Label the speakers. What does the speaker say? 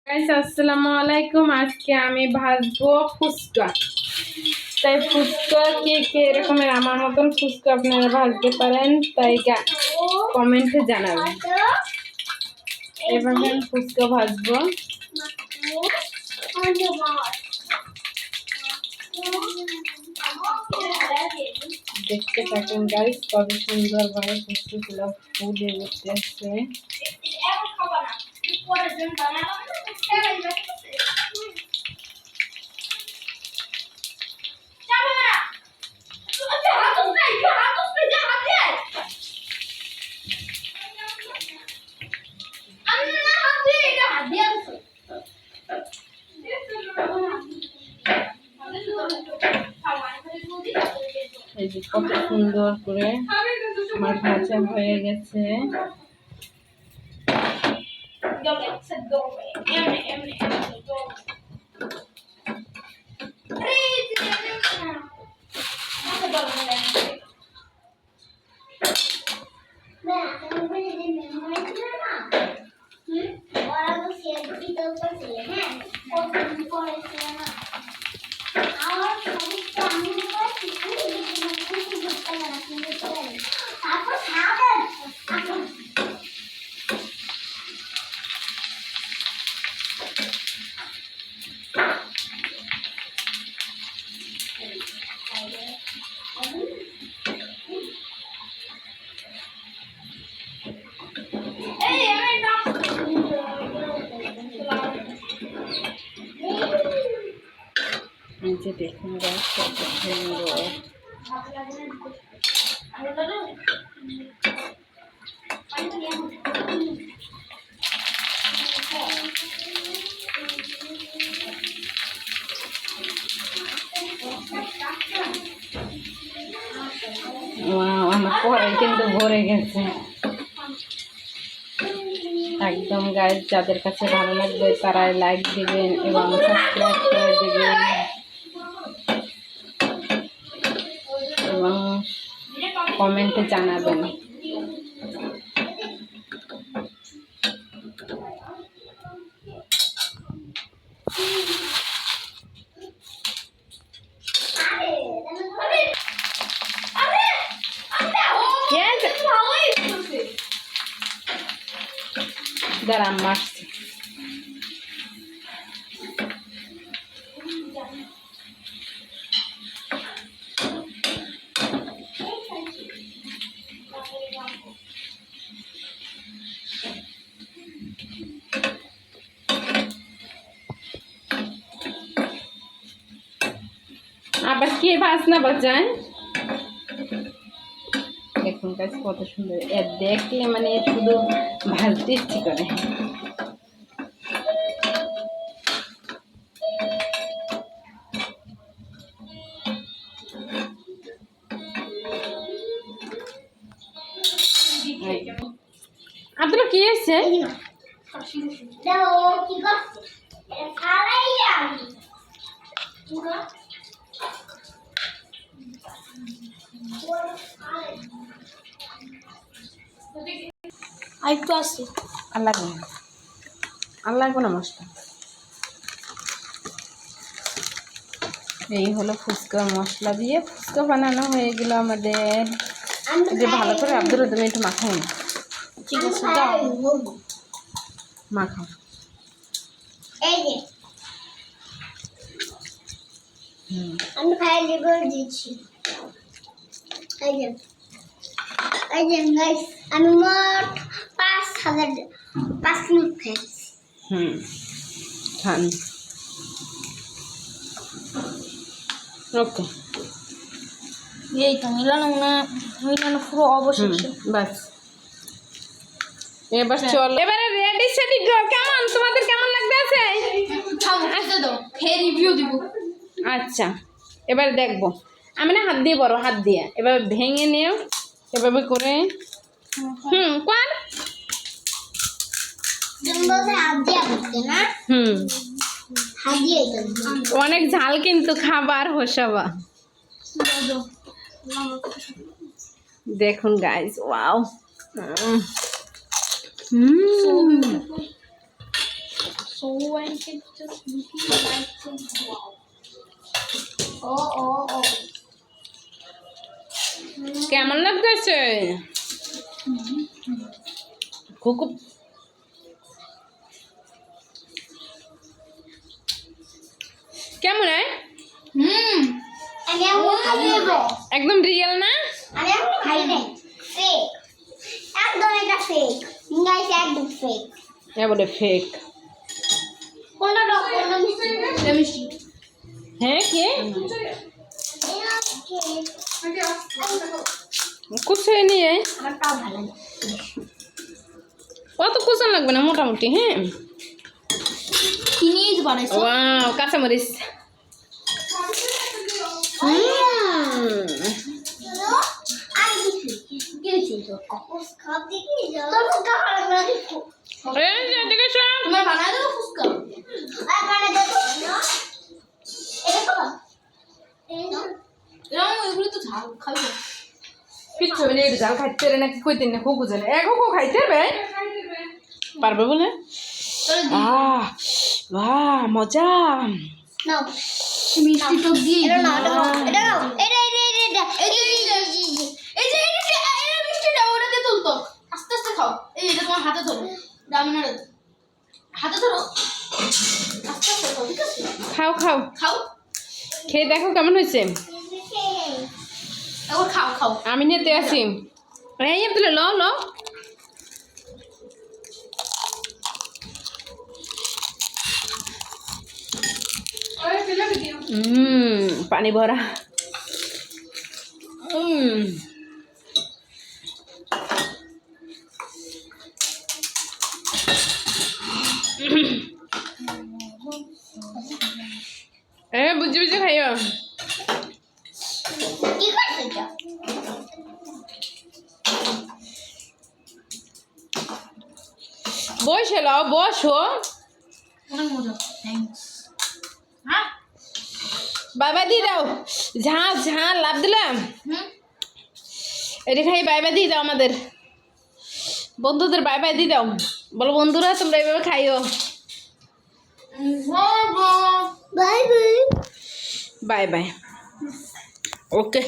Speaker 1: Guys আসসালামু আলাইকুম। আজকে আমি ভাজবো ফুচকা। তাই ফুচকা কে এরকমের আমার মতন ফুচকা আপনারা ভাজতে পারেন, তাই কমেন্টে জানাবেন। এভাবে আমি ফুচকা ভাজবো। দেখতে থাকুন গাইস, কত সুন্দর ভাবে ফুচকাগুলো ফুলে উঠতেছে। এই যে কত সুন্দর করে আমার ভাজা হয়ে গেছে। এই যে দেখুন গাছ কত সুন্দর। আমার পরে কিন্তু ভরে গেছে একদম। গাইস যাদের কাছে ভালো লাগবে তারাই লাইক দিবেন এবং সাবস্ক্রাইব করে দিবেন এবং কমেন্টে জানাবেন। দাঁড়ান মারছি। আবার কে বাজনা বাজায় দেখুন গাছ কত সুন্দর। এর দেখলে মানে শুধু ভাজতে ইচ্ছে করে। আপনার কি আছে
Speaker 2: আরেকটু আছে
Speaker 1: আল্লাহ আল্লাহ কোনো মশলা। এই হলো ফুচকা মশলা দিয়ে ফুচকা বানানো হয়ে গেল আমাদের। যে ভালো করে আব্দুর তুমি একটু মাখাই না।
Speaker 2: ঠিক আছে
Speaker 1: মাখাও।
Speaker 2: আমি খাইলে করে দিচ্ছি। আমি মোট 5 মিনিট খেয়েছি।
Speaker 1: খান ওকে।
Speaker 2: এই তো মিলানো পুরো অবশেষে
Speaker 1: বাস। এবার চল এবারে রেডি সেডি কেমন তোমাদের কেমন লাগতেছে?
Speaker 2: খেয়ে রিভিউ দিব।
Speaker 1: আচ্ছা এবার দেখবো আমি না হাত দিয়ে বড় হাত দিয়ে এবার ভেঙে নিও এভাবে করে। কোন অনেক ঝাল কিন্তু খাবার হোসাবা। দেখুন guys wow.
Speaker 2: So I can just looking like wow. Oh.
Speaker 1: কেমন লাগতেছে খুব কেমন
Speaker 2: আমি এখন খাইবো
Speaker 1: একদম রিয়েল না
Speaker 2: আমি এখন খাই নাই ফেক একদম এটা ফেক গাইস একদম ফেক
Speaker 1: এবারে ফেক
Speaker 2: কোনটা কোনটা মিষ্টি
Speaker 1: হ্যাঁ কে কুচে নিয়ে
Speaker 2: আমারটাও ভালো লাগে
Speaker 1: অত কুচন লাগবে না মোটামুটি হ্যাঁ
Speaker 2: চিনিজ বানাইছো
Speaker 1: ওয়াও কাঁচামরিচ
Speaker 2: তোমার বানায় দেবো ফুচকা এরকম এগুলো তো ঝাল খাবি না
Speaker 1: কিচ্ছু হবে না একটু জাল খাইতে রে নাকি কইতেন না খুব বুঝে না এগো খাইতে হবে পারবে বলে বাহ মজা
Speaker 2: নাও মিষ্টি তো দিয়ে এটা নাও এটা নাও এটা মিষ্টিটা ওটা দিয়ে তুলতো আস্তে আস্তে খাও এই এটা তোমার হাতে ধরো ডামিনার হাতে ধরো আস্তে আস্তে খাও ঠিক আছে
Speaker 1: খাও খাও
Speaker 2: খাও
Speaker 1: খেয়ে দেখো কেমন হয়েছে
Speaker 2: এবার খাও
Speaker 1: আমি নিতে আসি এই আব্দুল্লাহ ল ল পানি ভরা বুঝে বুঝে খাইও
Speaker 2: কি করছো এটা
Speaker 1: বসে লাও বসো
Speaker 2: অনেক মজা থ্যাঙ্কস হ্যাঁ
Speaker 1: বাই বাই দিয়ে দাও ঝাঁ ঝাঁ লাভ দিলাম এটা খাই বাই বাই দিয়ে দাও আমাদের বন্ধুদের বাই বাই দিয়ে দাও বলো বন্ধুরা তোমরা এইভাবে খাইও
Speaker 2: bye bye
Speaker 1: bye bye okay